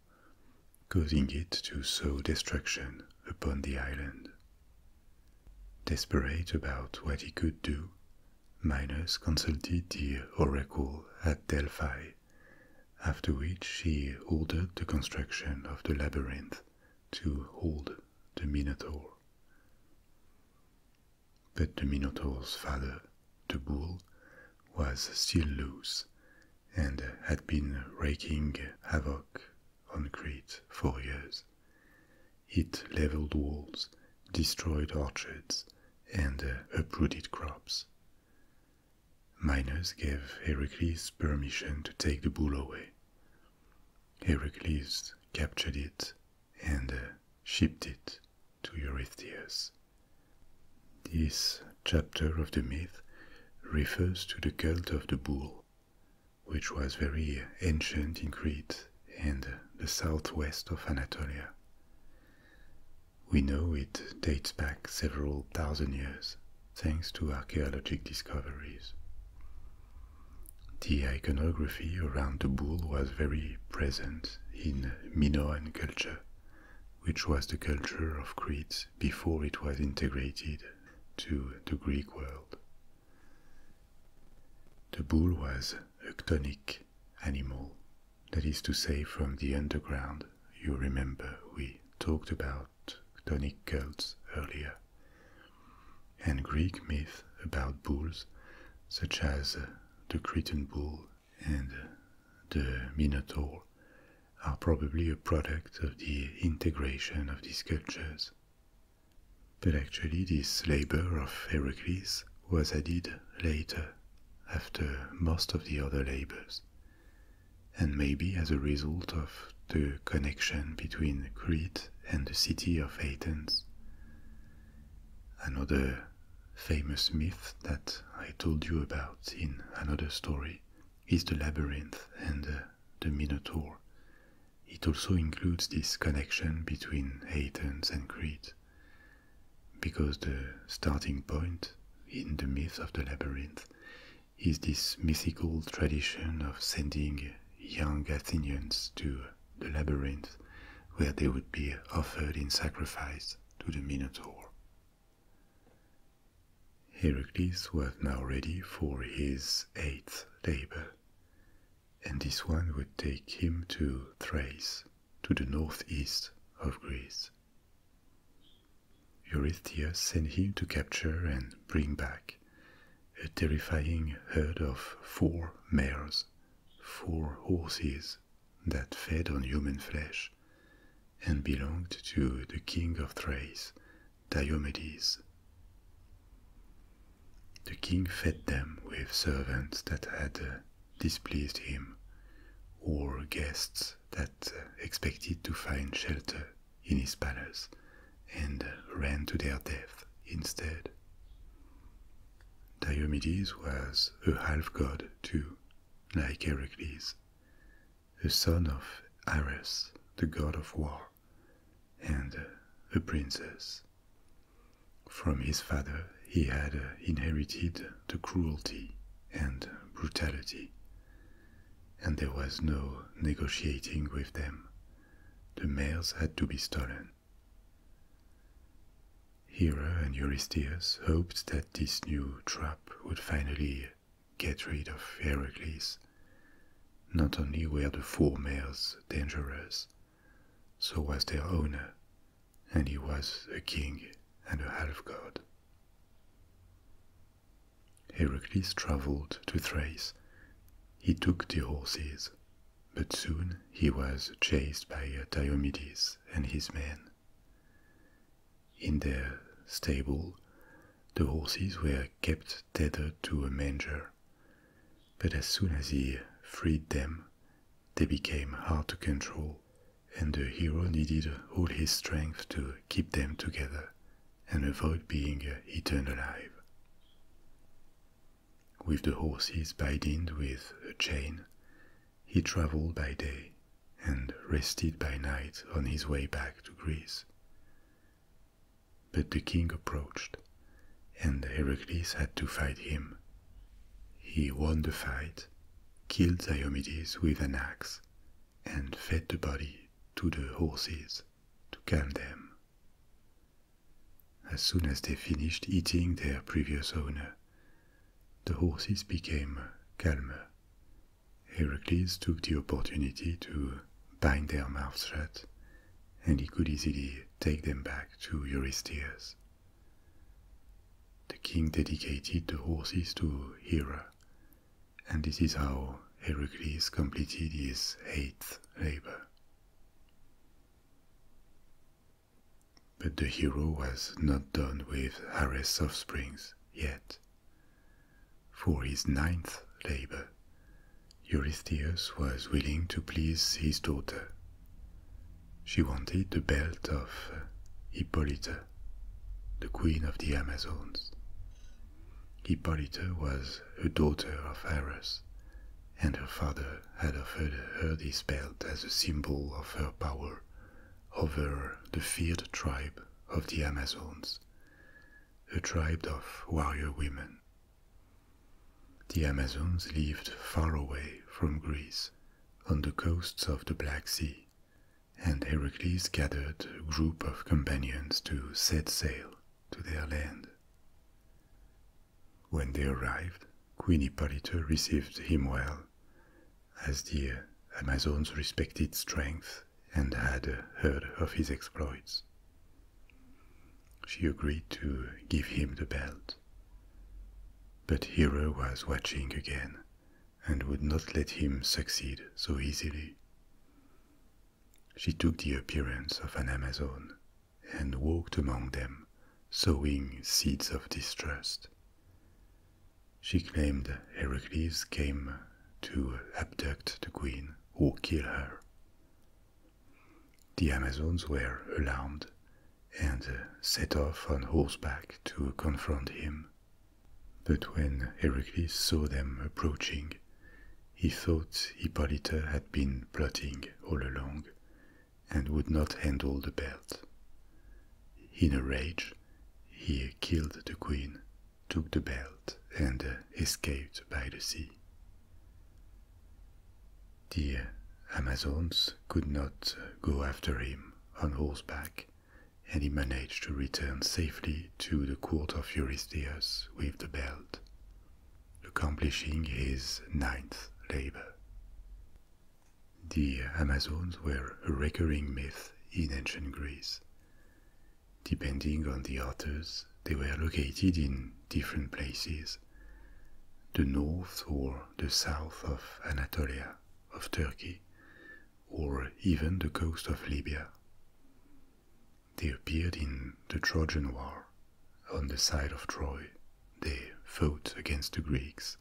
[SPEAKER 1] causing it to sow destruction upon the island. Desperate about what he could do, Minos consulted the Oracle at Delphi, after which he ordered the construction of the Labyrinth to hold the Minotaur. But the Minotaur's father, the bull, was still loose and had been wreaking havoc on Crete for years. It leveled walls, destroyed orchards, and uprooted crops. Minos gave Heracles permission to take the bull away. Heracles captured it and shipped it to Eurystheus. This chapter of the myth refers to the cult of the bull, which was very ancient in Crete and the southwest of Anatolia. We know it dates back several thousand years, thanks to archaeological discoveries. The iconography around the bull was very present in Minoan culture, which was the culture of Crete before it was integrated to the Greek world. The bull was a chthonic animal, that is to say from the underground. You remember we talked about chthonic cults earlier. And Greek myth about bulls, such as the Cretan Bull and the Minotaur, are probably a product of the integration of these cultures. But actually this labor of Heracles was added later, after most of the other labors, and maybe as a result of the connection between Crete and the city of Athens. Another famous myth that I told you about in another story is the Labyrinth and the Minotaur. It also includes this connection between Athens and Crete, because the starting point in the myth of the Labyrinth is this mythical tradition of sending young Athenians to the Labyrinth, where they would be offered in sacrifice to the Minotaur. Heracles was now ready for his 8th labor, and this one would take him to Thrace, to the northeast of Greece. Eurystheus sent him to capture and bring back a terrifying herd of 4 mares, 4 horses that fed on human flesh and belonged to the king of Thrace, Diomedes. The king fed them with servants that had displeased him, or guests that expected to find shelter in his palace and ran to their death instead. Diomedes was a half-god too, like Heracles, a son of Ares, the god of war, and a princess. From his father he had inherited the cruelty and brutality, and there was no negotiating with them. The mares had to be stolen. Hera and Eurystheus hoped that this new trap would finally get rid of Heracles. Not only were the 4 mares dangerous, so was their owner, and he was a king and a half-god. Heracles travelled to Thrace. He took the horses, but soon he was chased by Diomedes and his men. In their stable, the horses were kept tethered to a manger, but as soon as he freed them, they became hard to control, and the hero needed all his strength to keep them together and avoid being eaten alive. With the horses binded with a chain, he travelled by day and rested by night on his way back to Greece. But the king approached, and Heracles had to fight him. He won the fight, killed Diomedes with an axe, and fed the body to the horses to calm them. As soon as they finished eating their previous owner, the horses became calmer. Heracles took the opportunity to bind their mouths shut, and he could easily take them back to Eurystheus. The king dedicated the horses to Hera, and this is how Heracles completed his 8th labor. But the hero was not done with Ares' offsprings yet. For his 9th labor, Eurystheus was willing to please his daughter. She wanted the belt of Hippolyta, the queen of the Amazons. Hippolyta was a daughter of Ares, and her father had offered her this belt as a symbol of her power over the feared tribe of the Amazons, a tribe of warrior women. The Amazons lived far away from Greece, on the coasts of the Black Sea, and Heracles gathered a group of companions to set sail to their land. When they arrived, Queen Hippolyta received him well, as the Amazons respected strength and had heard of his exploits. She agreed to give him the belt. But Hera was watching again, and would not let him succeed so easily. She took the appearance of an Amazon, and walked among them, sowing seeds of distrust. She claimed Heracles came to abduct the queen or kill her. The Amazons were alarmed, and set off on horseback to confront him. But when Heracles saw them approaching, he thought Hippolyta had been plotting all along, and would not handle the belt. In a rage, he killed the queen, took the belt, and escaped by the sea. The Amazons could not go after him on horseback, and he managed to return safely to the court of Eurystheus with the belt, accomplishing his 9th labor. The Amazons were a recurring myth in ancient Greece. Depending on the authors, they were located in different places, the north or the south of Anatolia, of Turkey, or even the coast of Libya. They appeared in the Trojan War. On the side of Troy, they fought against the Greeks.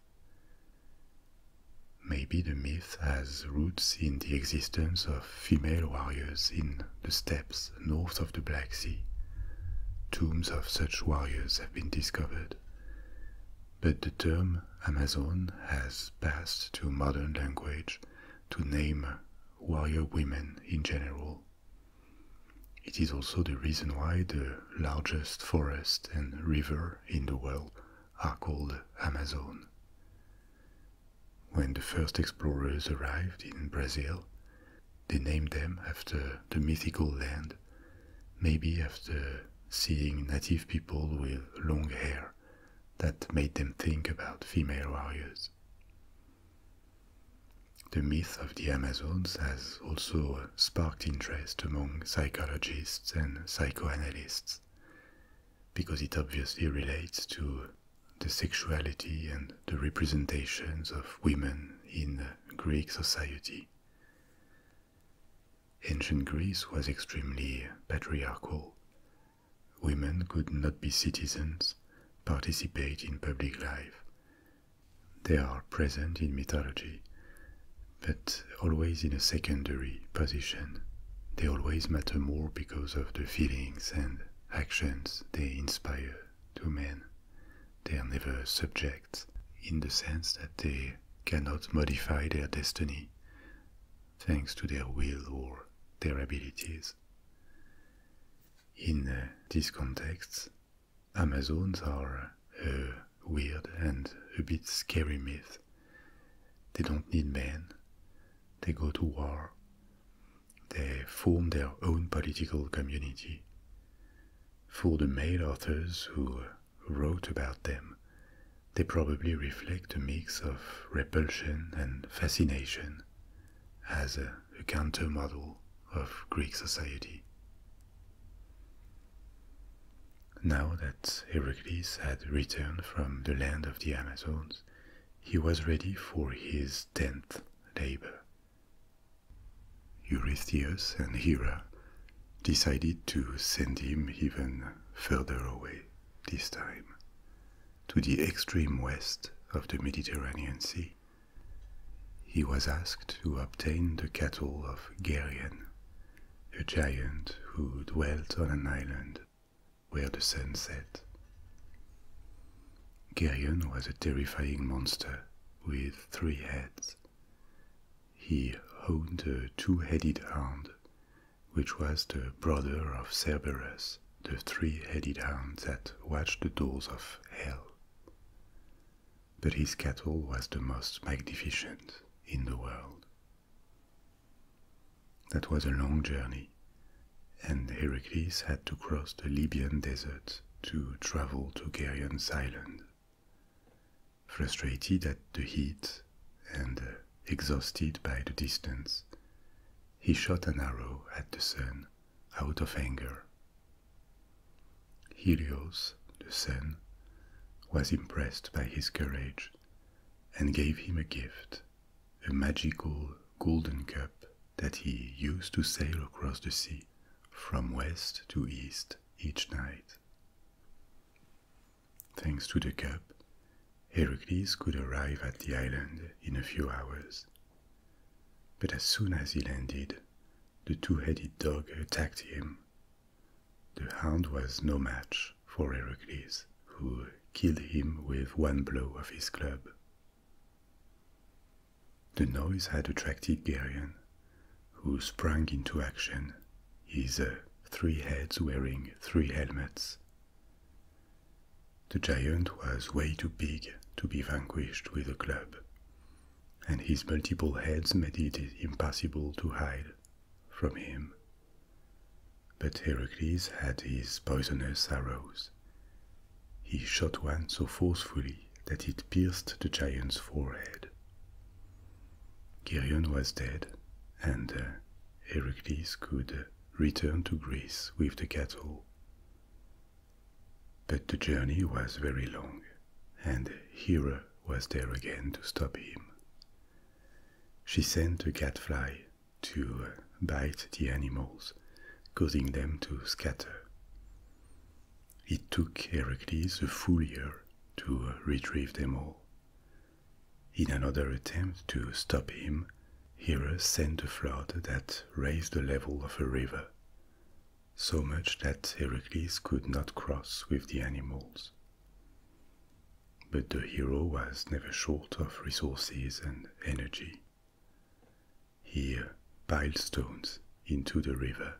[SPEAKER 1] Maybe the myth has roots in the existence of female warriors in the steppes north of the Black Sea. Tombs of such warriors have been discovered, but the term Amazon has passed to modern language to name warrior women in general. It is also the reason why the largest forest and river in the world are called Amazon. When the first explorers arrived in Brazil, they named them after the mythical land, maybe after seeing native people with long hair that made them think about female warriors. The myth of the Amazons has also sparked interest among psychologists and psychoanalysts, because it obviously relates to the sexuality and the representations of women in Greek society. Ancient Greece was extremely patriarchal. Women could not be citizens, participate in public life. They are present in mythology, but always in a secondary position. They always matter more because of the feelings and actions they inspire to men. They are never subjects, in the sense that they cannot modify their destiny thanks to their will or their abilities. In this context, Amazons are a weird and a bit scary myth. They don't need men. They go to war. They form their own political community. For the male authors who wrote about them, they probably reflect a mix of repulsion and fascination as a counter-model of Greek society. Now that Heracles had returned from the land of the Amazons, he was ready for his 10th labor. Eurystheus and Hera decided to send him even further away this time, to the extreme west of the Mediterranean Sea. He was asked to obtain the cattle of Geryon, a giant who dwelt on an island where the sun set. Geryon was a terrifying monster with 3 heads. He owned a 2-headed hound, which was the brother of Cerberus, the 3-headed hound that watched the doors of hell. But his cattle was the most magnificent in the world. That was a long journey, and Heracles had to cross the Libyan desert to travel to Geryon's island. Frustrated at the heat and exhausted by the distance, he shot an arrow at the sun out of anger. Helios, the sun, was impressed by his courage and gave him a gift, a magical golden cup that he used to sail across the sea from west to east each night. Thanks to the cup, Heracles could arrive at the island in a few hours. But as soon as he landed, the 2-headed dog attacked him. The hound was no match for Heracles, who killed him with one blow of his club. The noise had attracted Geryon, who sprang into action, his 3 heads wearing 3 helmets. The giant was way too big to be vanquished with a club, and his multiple heads made it impossible to hide from him. But Heracles had his poisonous arrows. He shot one so forcefully that it pierced the giant's forehead. Geryon was dead, and Heracles could return to Greece with the cattle. But the journey was very long, and Hera was there again to stop him. She sent a gadfly to bite the animals, causing them to scatter. It took Heracles a full year to retrieve them all. In another attempt to stop him, Hera sent a flood that raised the level of a river, so much that Heracles could not cross with the animals. But the hero was never short of resources and energy. He piled stones into the river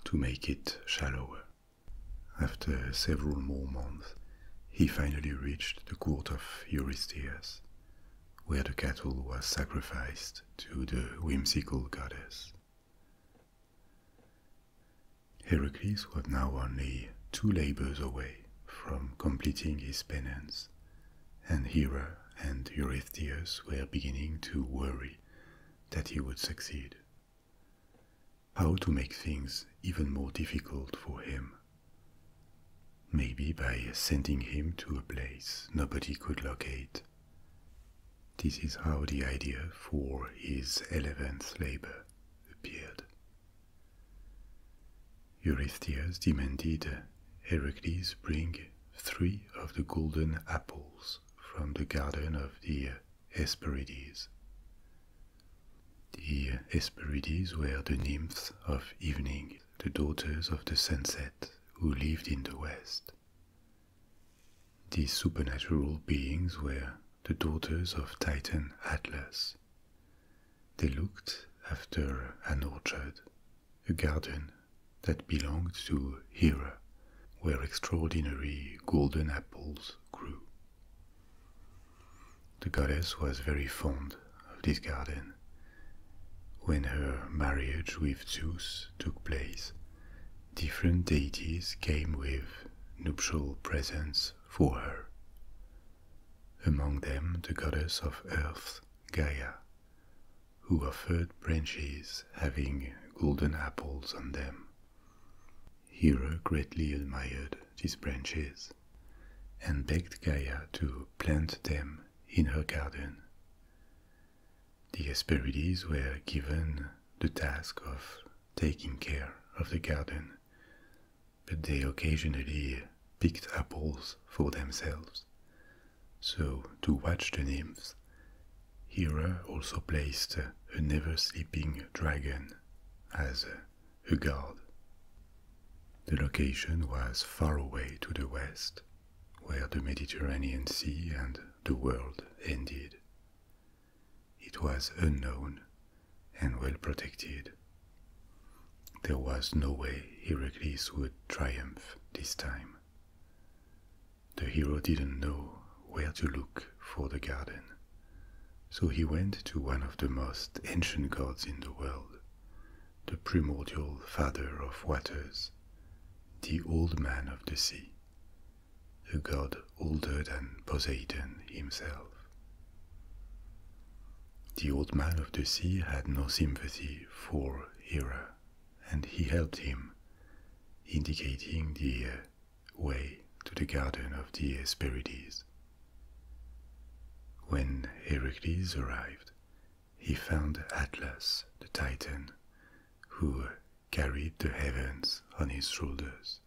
[SPEAKER 1] to make it shallower. After several more months, he finally reached the court of Eurystheus, where the cattle was sacrificed to the whimsical goddess. Heracles was now only 2 labors away from completing his penance, and Hera and Eurystheus were beginning to worry that he would succeed. How to make things even more difficult for him? Maybe by sending him to a place nobody could locate. This is how the idea for his 11th labor appeared. Eurystheus demanded Heracles bring 3 of the golden apples from the garden of the Hesperides. The Hesperides were the nymphs of evening, the daughters of the sunset who lived in the west. These supernatural beings were the daughters of Titan Atlas. They looked after an orchard, a garden that belonged to Hera, where extraordinary golden apples grew. The goddess was very fond of this garden. When her marriage with Zeus took place, different deities came with nuptial presents for her. Among them the goddess of earth, Gaia, who offered branches having golden apples on them. Hera greatly admired these branches and begged Gaia to plant them in her garden. The Hesperides were given the task of taking care of the garden, but they occasionally picked apples for themselves. So, to watch the nymphs, Hera also placed a never-sleeping dragon as a guard. The location was far away to the west, where the Mediterranean Sea and the world ended. It was unknown and well protected. There was no way Heracles would triumph this time. The hero didn't know where to look for the garden, so he went to one of the most ancient gods in the world, the primordial father of waters, the Old Man of the Sea, a god older than Poseidon himself. The Old Man of the Sea had no sympathy for Hera, and he helped him, indicating the way to the garden of the Hesperides. When Heracles arrived, he found Atlas, the Titan, who carried the heavens on his shoulders,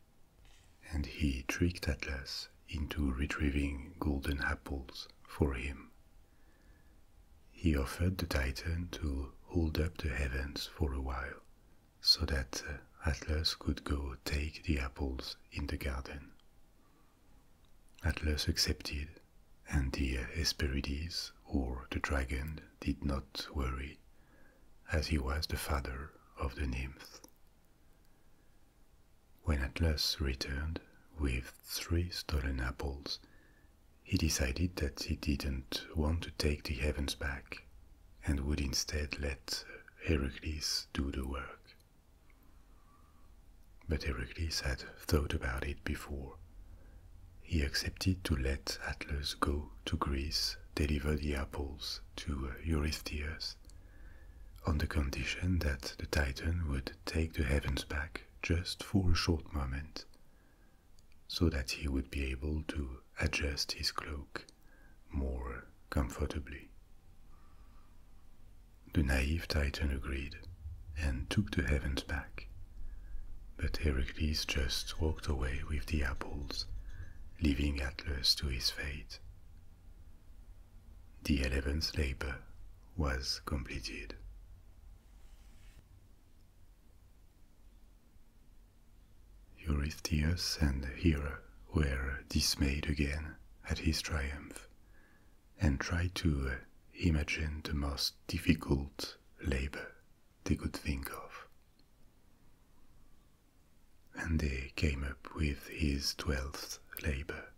[SPEAKER 1] and he tricked Atlas into retrieving golden apples for him. He offered the Titan to hold up the heavens for a while, so that Atlas could go take the apples in the garden. Atlas accepted, and the Hesperides, or the dragon, did not worry, as he was the father of the nymphs. When Atlas returned with 3 stolen apples, he decided that he didn't want to take the heavens back, and would instead let Heracles do the work. But Heracles had thought about it before. He accepted to let Atlas go to Greece, deliver the apples to Eurystheus, on the condition that the Titan would take the heavens back just for a short moment, so that he would be able to adjust his cloak more comfortably. The naive Titan agreed and took the heavens back, but Heracles just walked away with the apples, leaving Atlas to his fate. The 11th labor was completed. Eurystheus and Hera were dismayed again at his triumph, and tried to imagine the most difficult labor they could think of. And they came up with his 12th labor.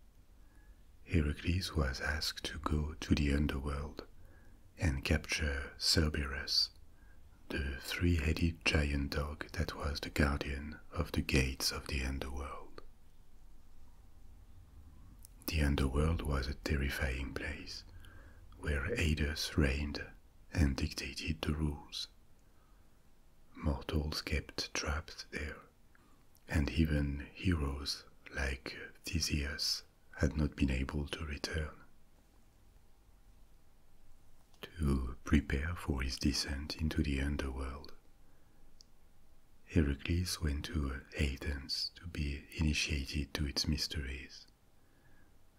[SPEAKER 1] Heracles was asked to go to the underworld and capture Cerberus, the three-headed giant dog that was the guardian of the gates of the underworld. The underworld was a terrifying place, where Hades reigned and dictated the rules. Mortals kept trapped there, and even heroes like Theseus had not been able to return. To prepare for his descent into the underworld, Heracles went to Athens to be initiated to its mysteries.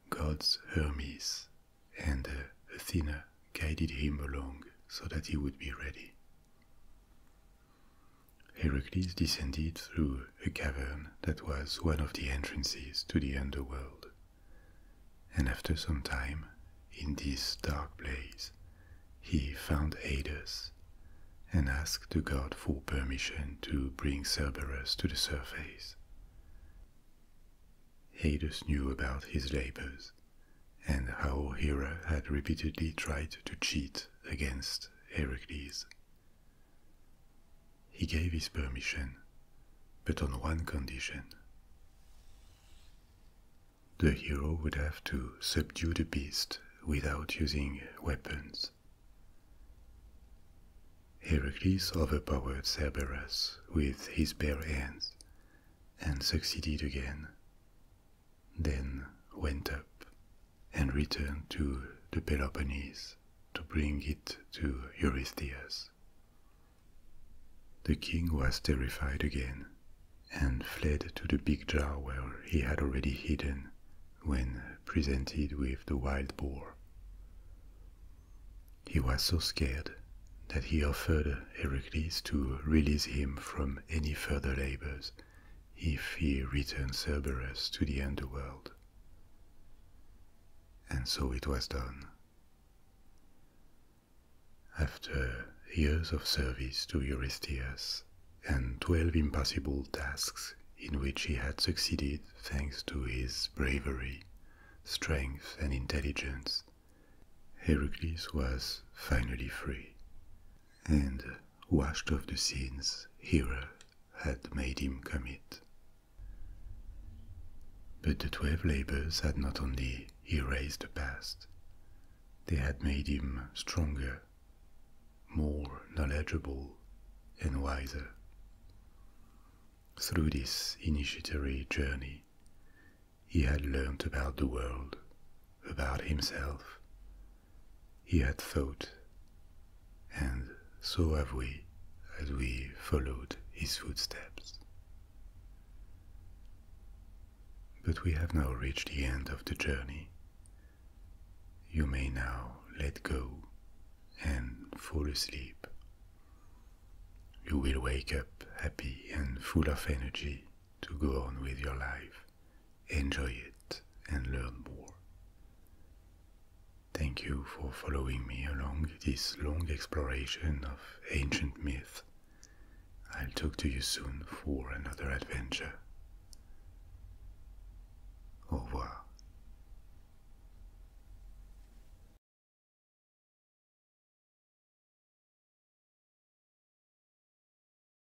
[SPEAKER 1] Gods Hermes and Athena guided him along so that he would be ready. Heracles descended through a cavern that was one of the entrances to the underworld, and after some time in this dark place, he found Hades and asked the god for permission to bring Cerberus to the surface. Hades knew about his labors and how Hera had repeatedly tried to cheat against Heracles. He gave his permission, but on one condition. The hero would have to subdue the beast without using weapons. Heracles overpowered Cerberus with his bare hands and succeeded again, then went up and returned to the Peloponnese to bring it to Eurystheus. The king was terrified again and fled to the big jar where he had already hidden when presented with the wild boar. He was so scared that he offered Heracles to release him from any further labors if he returned Cerberus to the underworld. And so it was done. After years of service to Eurystheus and 12 impossible tasks in which he had succeeded thanks to his bravery, strength and intelligence, Heracles was finally free and washed off the sins Hera had made him commit. But the 12 labors had not only erased the past, they had made him stronger, more knowledgeable and wiser. Through this initiatory journey, he had learnt about the world, about himself. He had thought, and so have we as we followed his footsteps. But we have now reached the end of the journey. You may now let go and fall asleep. You will wake up happy and full of energy to go on with your life, enjoy it and learn more. Thank you for following me along this long exploration of ancient myth. I'll talk to you soon for another adventure.